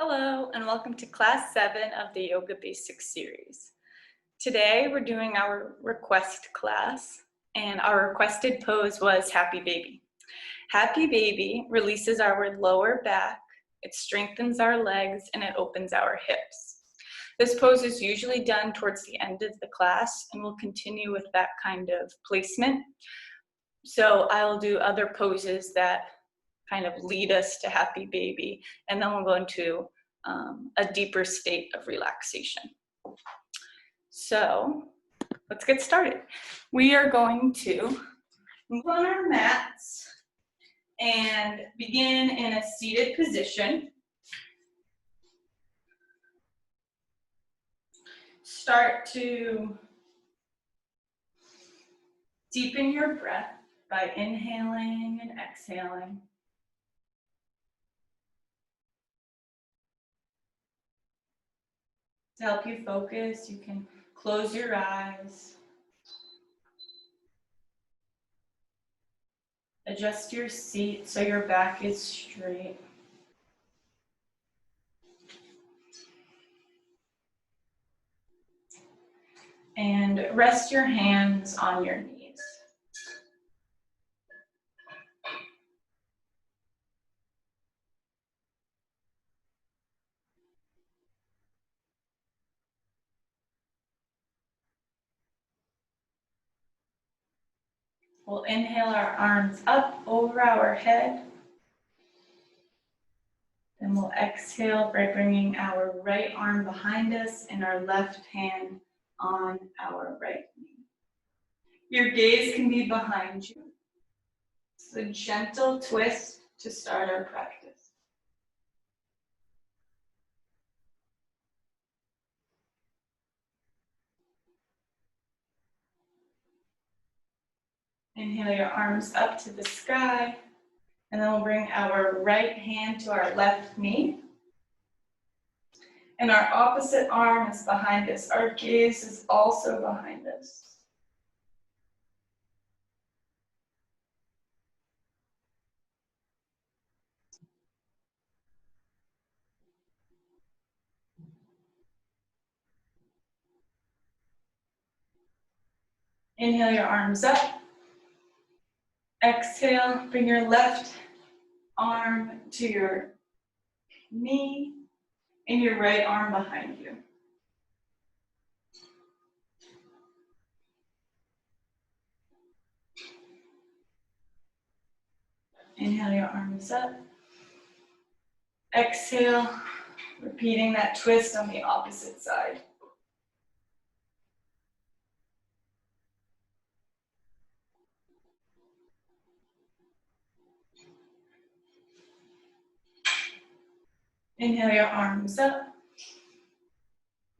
Hello, and welcome to Class 7 of the Yoga Basics series. Today, we're doing our request class, and our requested pose was Happy Baby. Happy Baby releases our lower back, it strengthens our legs, and it opens our hips. This pose is usually done towards the end of the class, and we'll continue with that kind of placement. So I'll do other poses that kind of lead us to Happy Baby, and then we'll go into a deeper state of relaxation. So let's get started. We are going to move on our mats and begin in a seated position. Start to deepen your breath by inhaling and exhaling. To help you focus, you can close your eyes. Adjust your seat so your back is straight. And rest your hands on your knees. We'll inhale our arms up over our head. Then we'll exhale by bringing our right arm behind us and our left hand on our right knee. Your gaze can be behind you. It's a gentle twist to start our practice. Inhale your arms up to the sky, and then we'll bring our right hand to our left knee. And our opposite arm is behind us. Our gaze is also behind us. Inhale your arms up. Exhale, bring your left arm to your knee and your right arm behind you. Inhale your arms up. Exhale, repeating that twist on the opposite side. Inhale your arms up.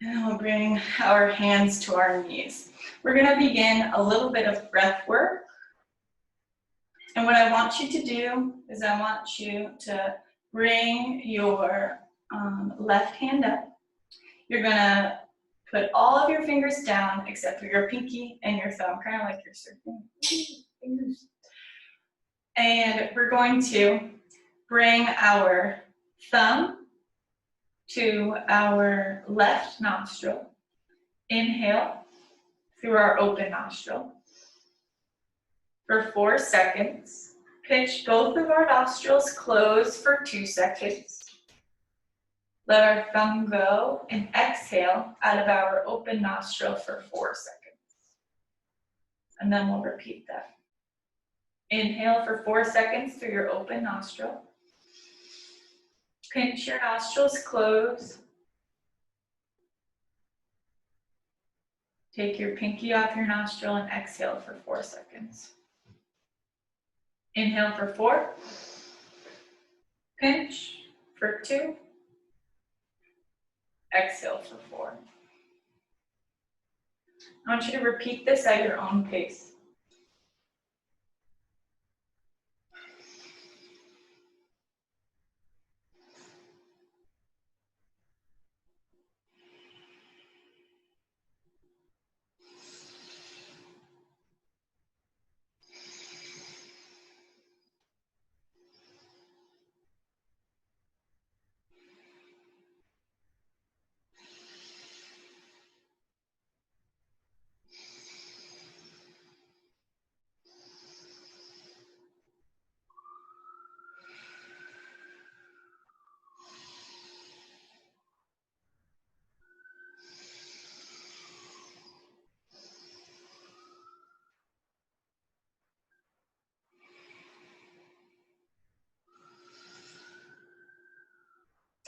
And then we'll bring our hands to our knees. We're going to begin a little bit of breath work. And what I want you to do is I want you to bring your left hand up. You're going to put all of your fingers down except for your pinky and your thumb, kind of like you're surfing fingers. And we're going to bring our thumb to our left nostril. Inhale through our open nostril for 4 seconds. Pinch both of our nostrils closed for 2 seconds. Let our thumb go and exhale out of our open nostril for 4 seconds. And then we'll repeat that. Inhale for 4 seconds through your open nostril. Pinch your nostrils closed. Take your pinky off your nostril and exhale for 4 seconds. Inhale for 4. Pinch for 2. Exhale for 4. I want you to repeat this at your own pace.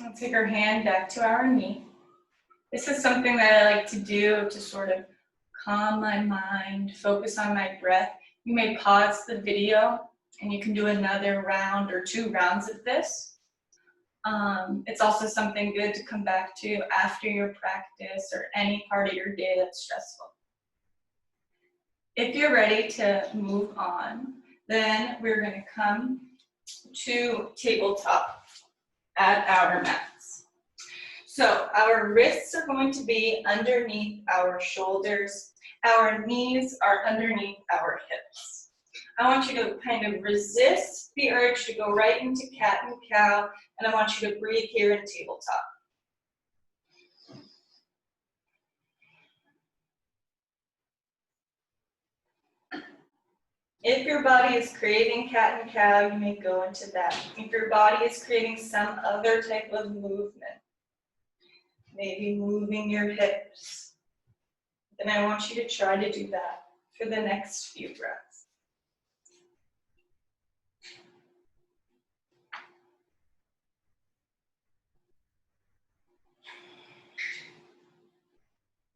We'll take our hand back to our knee. This is something that I like to do to sort of calm my mind, focus on my breath. You may pause the video and you can do another round or 2 rounds of this. It's also something good to come back to after your practice or any part of your day that's stressful. If you're ready to move on, then we're going to come to tabletop at our mats. So our wrists are going to be underneath our shoulders. Our knees are underneath our hips. I want you to kind of resist the urge to go right into cat and cow, and I want you to breathe here in tabletop. If your body is craving cat and cow, you may go into that. If your body is craving some other type of movement, maybe moving your hips, then I want you to try to do that for the next few breaths.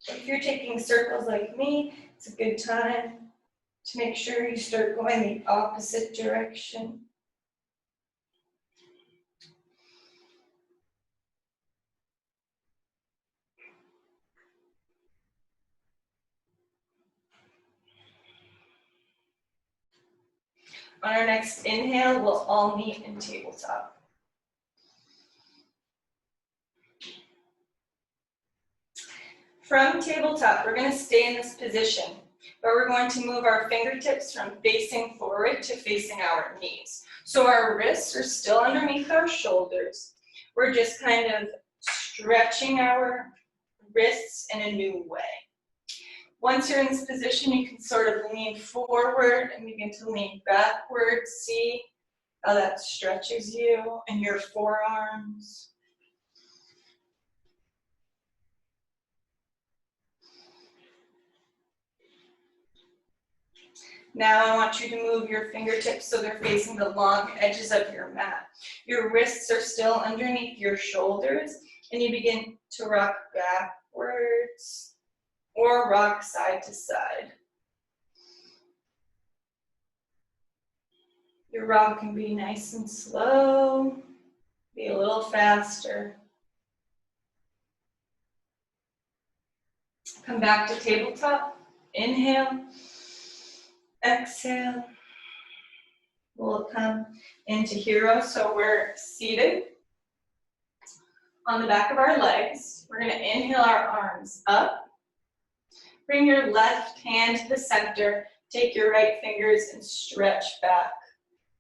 If you're taking circles like me, it's a good time to make sure you start going the opposite direction. On our next inhale, we'll all meet in tabletop. From tabletop, we're going to stay in this position, but we're going to move our fingertips from facing forward to facing our knees. So our wrists are still underneath our shoulders. We're just kind of stretching our wrists in a new way. Once you're in this position, you can sort of lean forward and begin to lean backwards. See how that stretches you and your forearms. Now I want you to move your fingertips so they're facing the long edges of your mat. Your wrists are still underneath your shoulders, and you begin to rock backwards or rock side to side. Your rock can be nice and slow, be a little faster. Come back to tabletop. Inhale, exhale. We'll come into hero, so we're seated on the back of our legs. We're going to inhale our arms up. Bring your left hand to the center. Take your right fingers and stretch back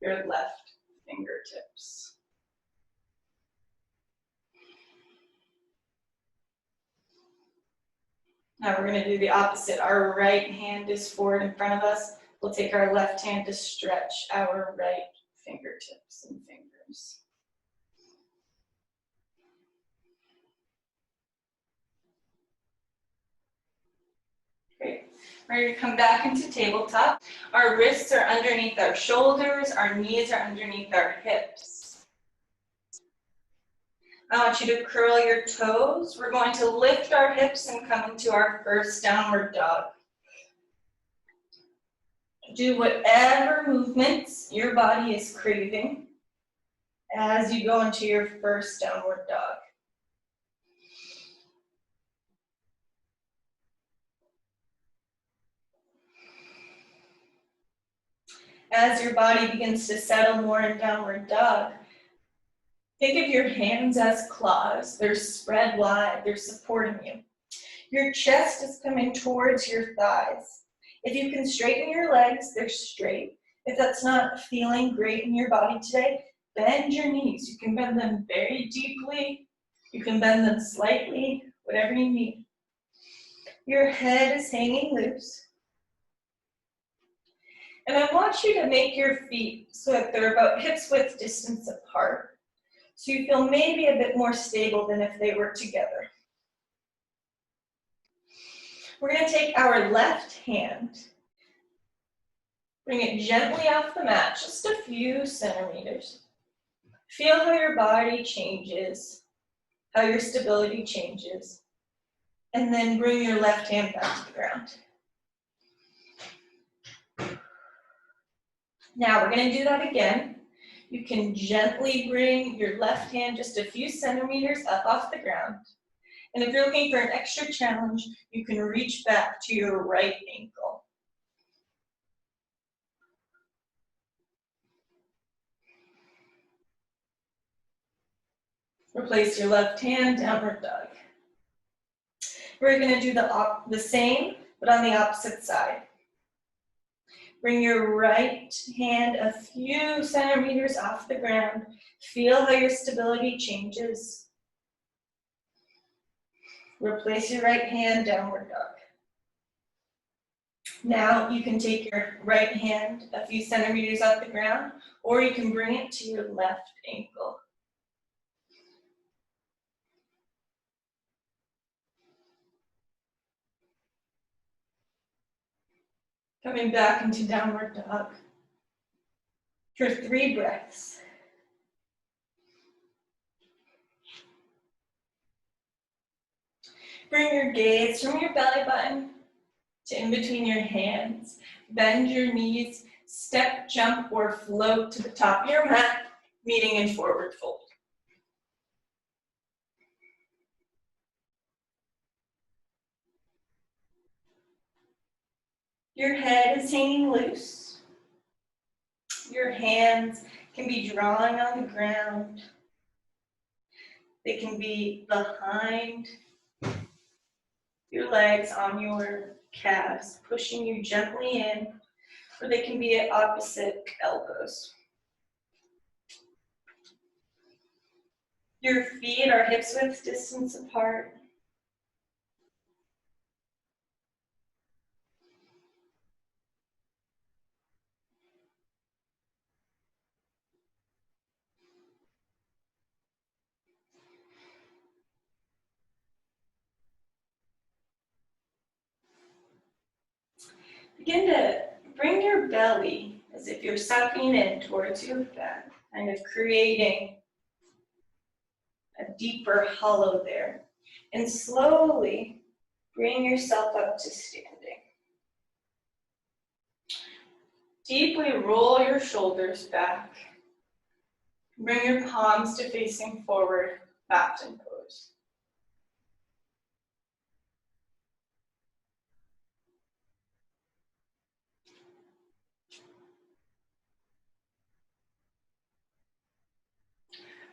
your left fingertips. Now we're going to do the opposite. Our right hand is forward in front of us. We'll take our left hand to stretch our right fingertips and fingers. Great. We're going to come back into tabletop. Our wrists are underneath our shoulders. Our knees are underneath our hips. I want you to curl your toes. We're going to lift our hips and come into our first downward dog. Do whatever movements your body is craving as you go into your first downward dog. As your body begins to settle more in downward dog, think of your hands as claws. They're spread wide, they're supporting you. Your chest is coming towards your thighs. If you can straighten your legs, they're straight. If that's not feeling great in your body today, bend your knees. You can bend them very deeply. You can bend them slightly, whatever you need. Your head is hanging loose. And I want you to make your feet so that they're about hips width distance apart. So you feel maybe a bit more stable than if they were together. We're going to take our left hand, bring it gently off the mat, just a few centimeters. Feel how your body changes how your stability changes. And then bring your left hand back to the ground. Now we're going to do that again. You can gently bring your left hand just a few centimeters up off the ground. And if you're looking for an extra challenge, you can reach back to your right ankle. Replace your left hand, downward dog. We're going to do the same, but on the opposite side. Bring your right hand a few centimeters off the ground. Feel how your stability changes. Replace your right hand, downward dog. Now you can take your right hand a few centimeters off the ground, or you can bring it to your left ankle. Coming back into downward dog for 3 breaths. Bring your gaze from your belly button to in between your hands. Bend your knees, step, jump, or float to the top of your mat, meeting in forward fold. Your head is hanging loose. Your hands can be drawing on the ground. They can be behind your legs on your calves, pushing you gently in, or they can be at opposite elbows. Your feet are hips width distance apart. Begin to bring your belly as if you're sucking in towards your back, kind of creating a deeper hollow there. And slowly bring yourself up to standing. Deeply roll your shoulders back. Bring your palms to facing forward, mountain pose.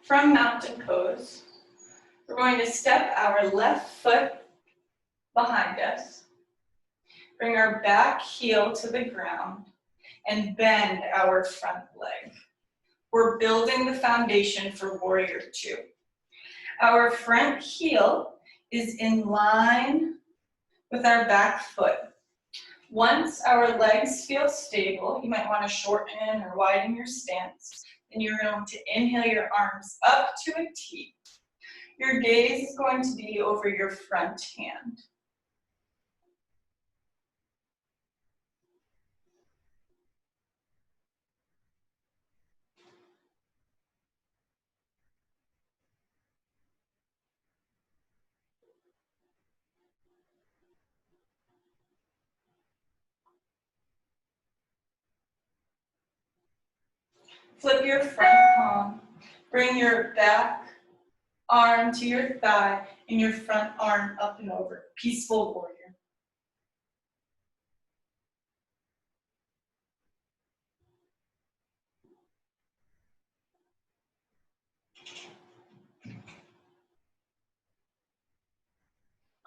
From mountain pose, we're going to step our left foot behind us, bring our back heel to the ground, and bend our front leg. We're building the foundation for warrior 2. Our front heel is in line with our back foot. Once our legs feel stable, you might want to shorten or widen your stance. And you're going to inhale your arms up to a T. Your gaze is going to be over your front hand. Flip your front palm. Bring your back arm to your thigh and your front arm up and over. Peaceful warrior.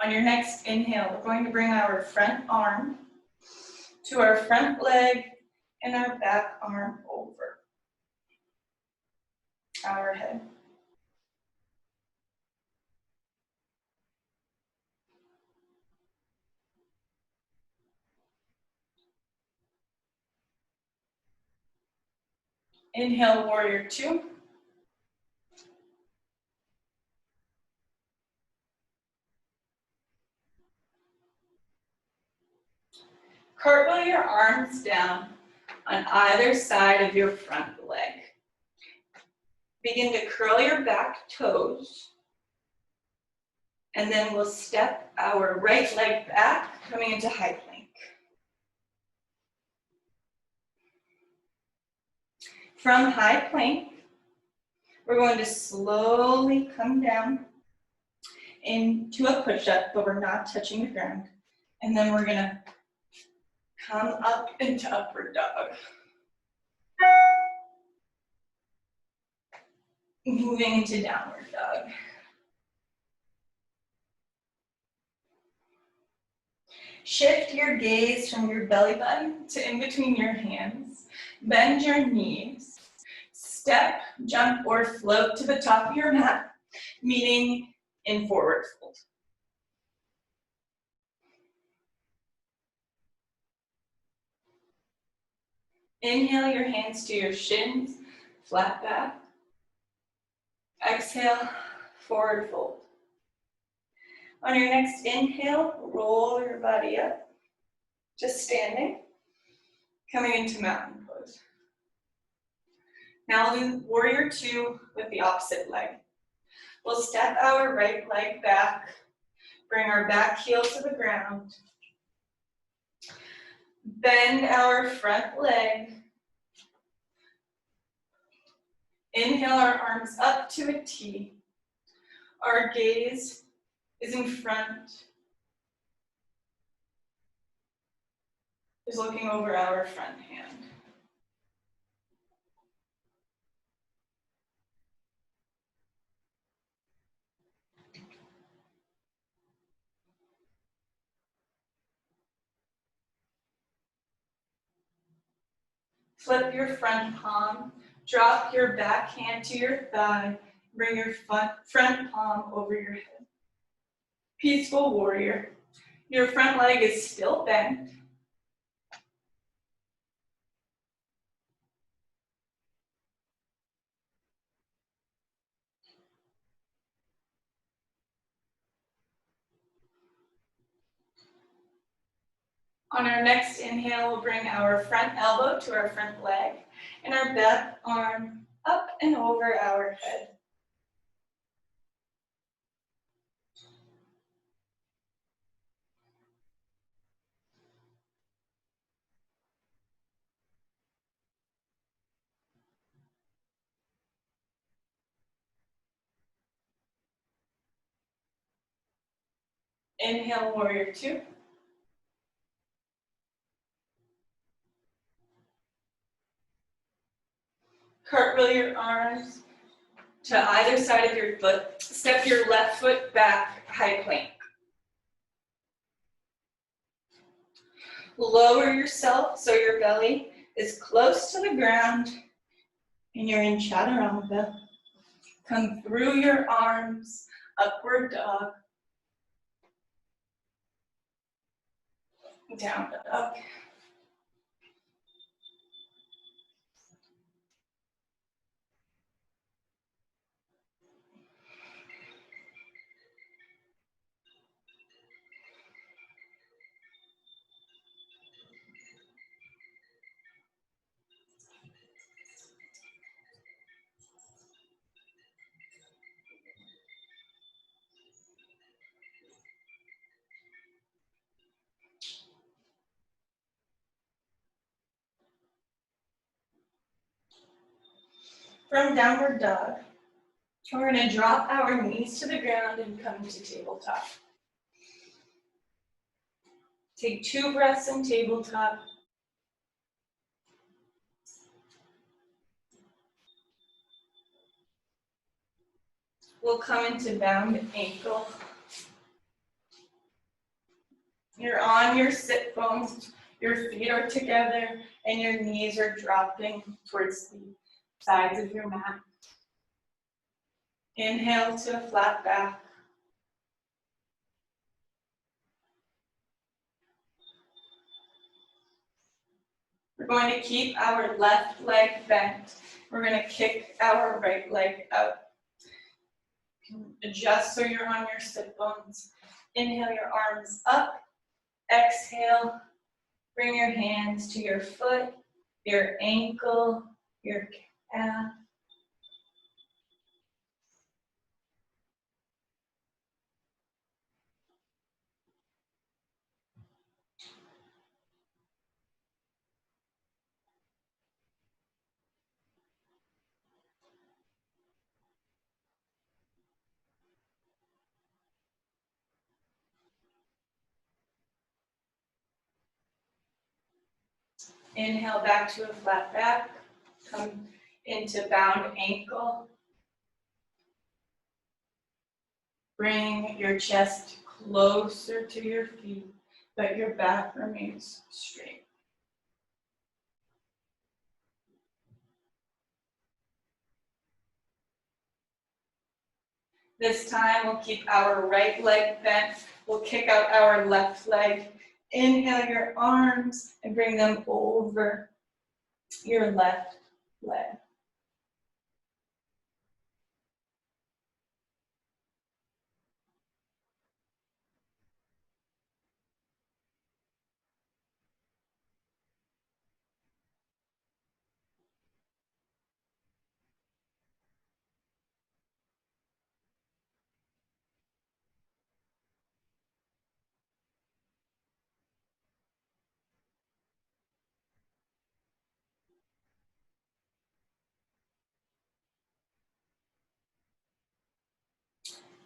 On your next inhale, we're going to bring our front arm to our front leg and our back arm over our head. Inhale, warrior 2. Cartwheel your arms down on either side of your front leg. Begin to curl your back toes And then we'll step our right leg back, coming into high plank. From high plank, we're going to slowly come down into a push-up, but we're not touching the ground. And then we're gonna come up into upward dog. Moving into downward dog. Shift your gaze from your belly button to in between your hands. Bend your knees. Step, jump, or float to the top of your mat, meaning in forward fold. Inhale your hands to your shins, flat back. Exhale, forward fold. On your next inhale, roll your body up, just standing, coming into mountain pose. Now we'll do warrior two with the opposite leg. We'll step our right leg back, bring our back heel to the ground, bend our front leg, inhale our arms up to a T. Our gaze is in front, is looking over our front hand. Flip your front palm, drop your back hand to your thigh, bring your front palm over your head. Peaceful warrior. Your front leg is still bent. On our next inhale, we'll bring our front elbow to our front leg and our back arm up and over our head. Inhale, warrior two. Cartwheel your arms to either side of your foot. Step your left foot back, high plank. Lower yourself so your belly is close to the ground and you're in chaturanga. Come through your arms, upward dog, down dog. From downward dog, we're going to drop our knees to the ground and come to tabletop. Take 2 breaths in tabletop. We'll come into bound ankle. You're on your sit bones, your feet are together, and your knees are dropping towards the sides of your mat. Inhale to a flat back. We're going to keep our left leg bent. We're going to kick our right leg out. Adjust so you're on your sit bones. Inhale your arms up. Exhale, bring your hands to your foot, your ankle, your calf. Inhale back to a flat back. Come into bound ankle. Bring your chest closer to your feet, but your back remains straight. This time we'll keep our right leg bent. We'll kick out our left leg. Inhale your arms and bring them over your left leg.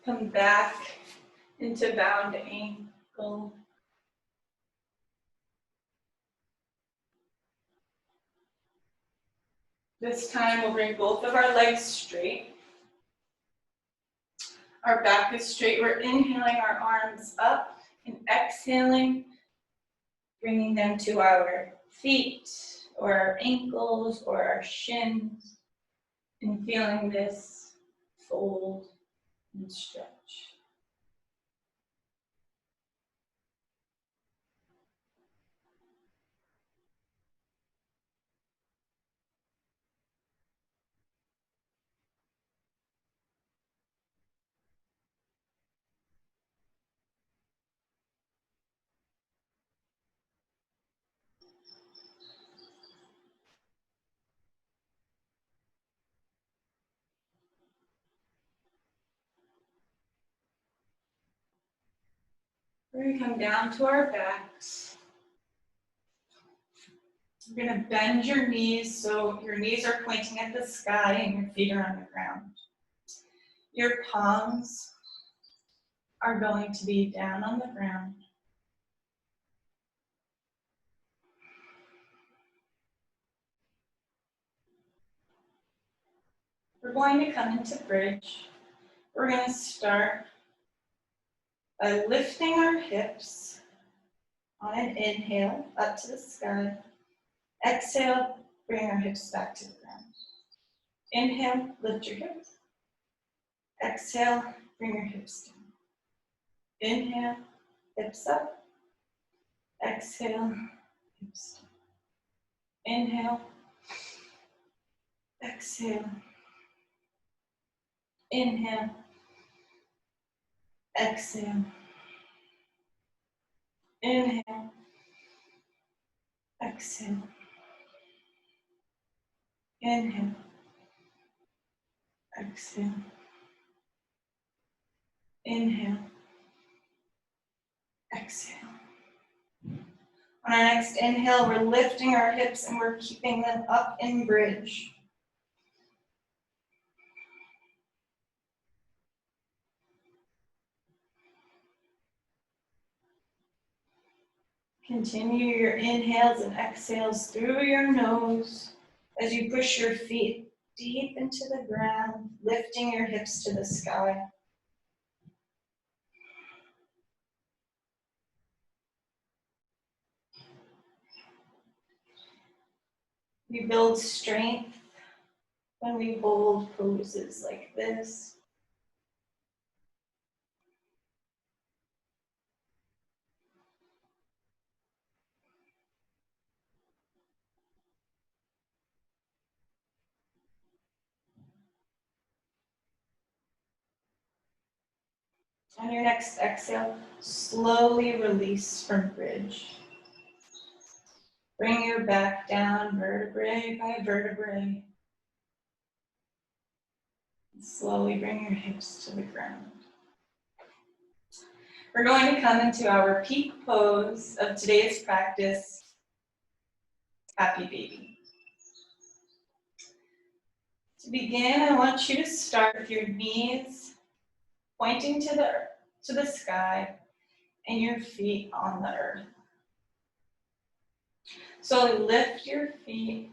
Come back into bound ankle. This time we'll bring both of our legs straight. Our back is straight. We're inhaling our arms up and exhaling, bringing them to our feet or our ankles or our shins, and feeling this fold and stretch. We're going to come down to our backs. You're going to bend your knees so your knees are pointing at the sky and your feet are on the ground. Your palms are going to be down on the ground. We're going to come into bridge. We're going to start by lifting our hips on an inhale up to the sky. Exhale, bring our hips back to the ground. Inhale, lift your hips. Exhale, bring your hips down. Inhale, hips up. Exhale, hips down. Inhale. Exhale. Inhale. Exhale. Inhale. Exhale. Inhale. Exhale. Inhale. Exhale. On our next inhale, we're lifting our hips and we're keeping them up in bridge. Continue your inhales and exhales through your nose as you push your feet deep into the ground, lifting your hips to the sky. We build strength when we hold poses like this. On your next exhale, slowly release from bridge. Bring your back down vertebrae by vertebrae. Slowly bring your hips to the ground. We're going to come into our peak pose of today's practice, Happy Baby. To begin, I want you to start with your knees pointing to the sky and your feet on the earth. Slowly lift your feet.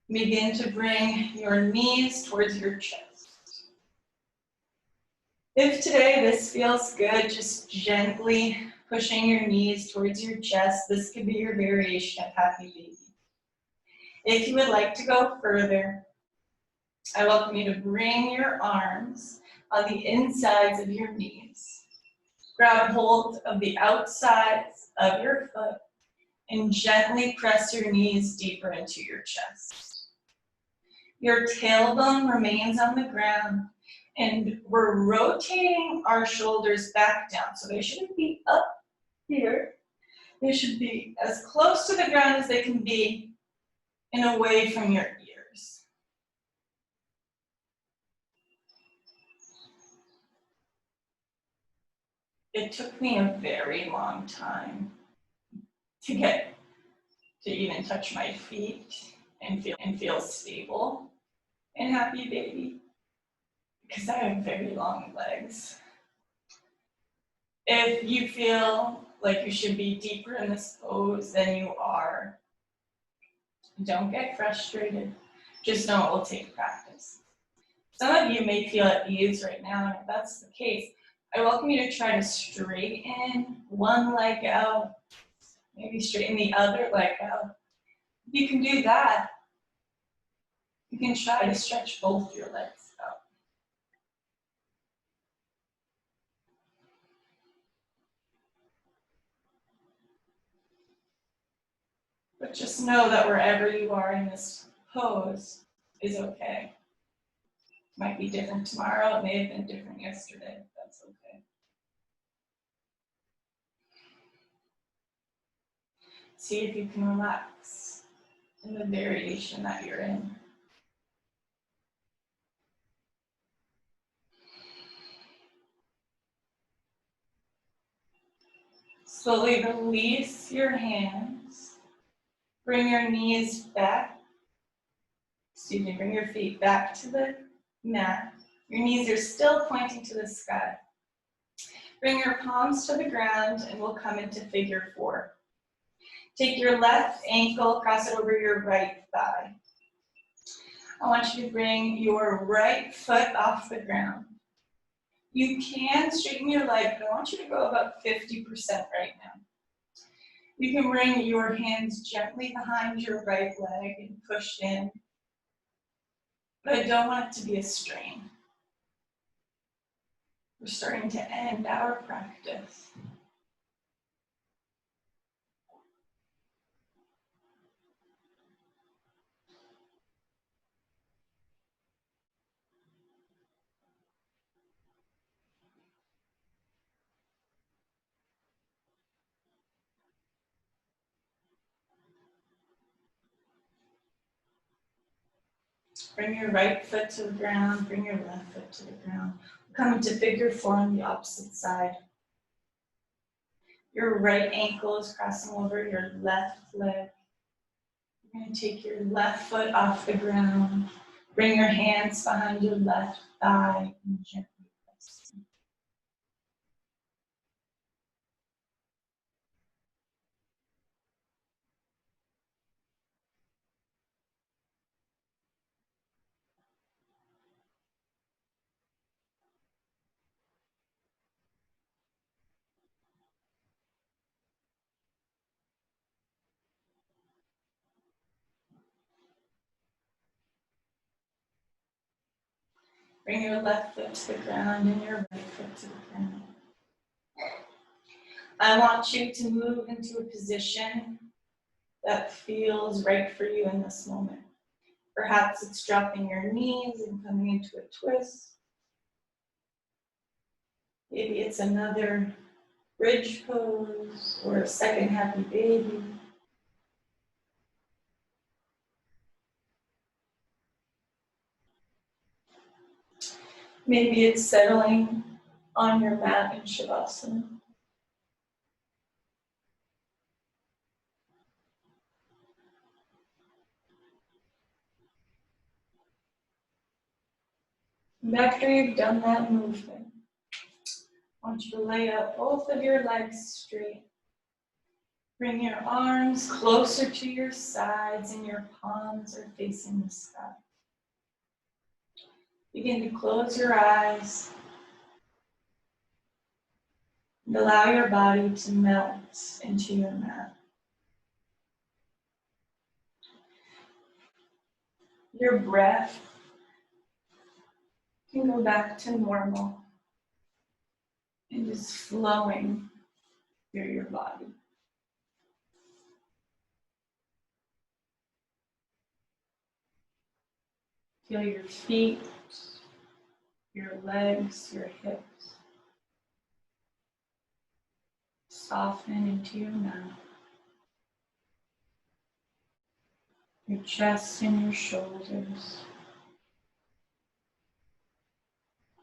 Begin to bring your knees towards your chest. If today this feels good, just gently pushing your knees towards your chest. This could be your variation of happy baby. If you would like to go further, I welcome you to bring your arms on the insides of your knees. Grab hold of the outsides of your foot and gently press your knees deeper into your chest. Your tailbone remains on the ground, and we're rotating our shoulders back down. So they shouldn't be up here. They should be as close to the ground as they can be and away from your ears. It took me a very long time to get to even touch my feet and feel stable and happy baby, because I have very long legs. If you feel like you should be deeper in this pose than you are, don't get frustrated. Just know it will take practice. Some of you may feel at ease right now, and if that's the case, I welcome you to try to straighten one leg out, maybe straighten the other leg out. If you can do that, you can try to stretch both your legs out. But just know that wherever you are in this pose is okay. It might be different tomorrow, it may have been different yesterday. That's okay. See if you can relax in the variation that you're in. Slowly release your hands. Bring your knees back. Bring your feet back to the mat. Your knees are still pointing to the sky. Bring your palms to the ground and we'll come into figure 4. Take your left ankle, cross it over your right thigh. I want you to bring your right foot off the ground. You can straighten your leg, but I want you to go about 50% right now. You can bring your hands gently behind your right leg and push in, but I don't want it to be a strain. We're starting to end our practice. Bring your right foot to the ground, bring your left foot to the ground. Come into figure 4 on the opposite side. Your right ankle is crossing over your left leg. You're going to take your left foot off the ground. Bring your hands behind your left thigh and gently press. Bring your left foot to the ground and your right foot to the ground. I want you to move into a position that feels right for you in this moment. Perhaps it's dropping your knees and coming into a twist. Maybe it's another bridge pose or a second happy baby. Maybe it's settling on your mat in Shavasana. And after you've done that movement, I want you to lay out both of your legs straight. Bring your arms closer to your sides and your palms are facing the sky. Begin to close your eyes and allow your body to melt into your mat. Your breath can go back to normal and just flowing through your body. Feel your feet, your legs, your hips soften into your mat. Your chest and your shoulders,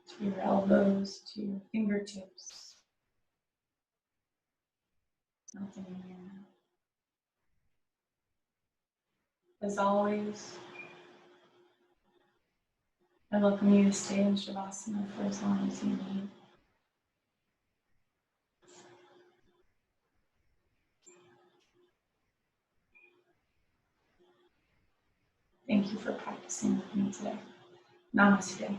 to your elbows, to your fingertips, melting in your mat. As always, I welcome you to stay in Shavasana for as long as you need. Thank you for practicing with me today. Namaste.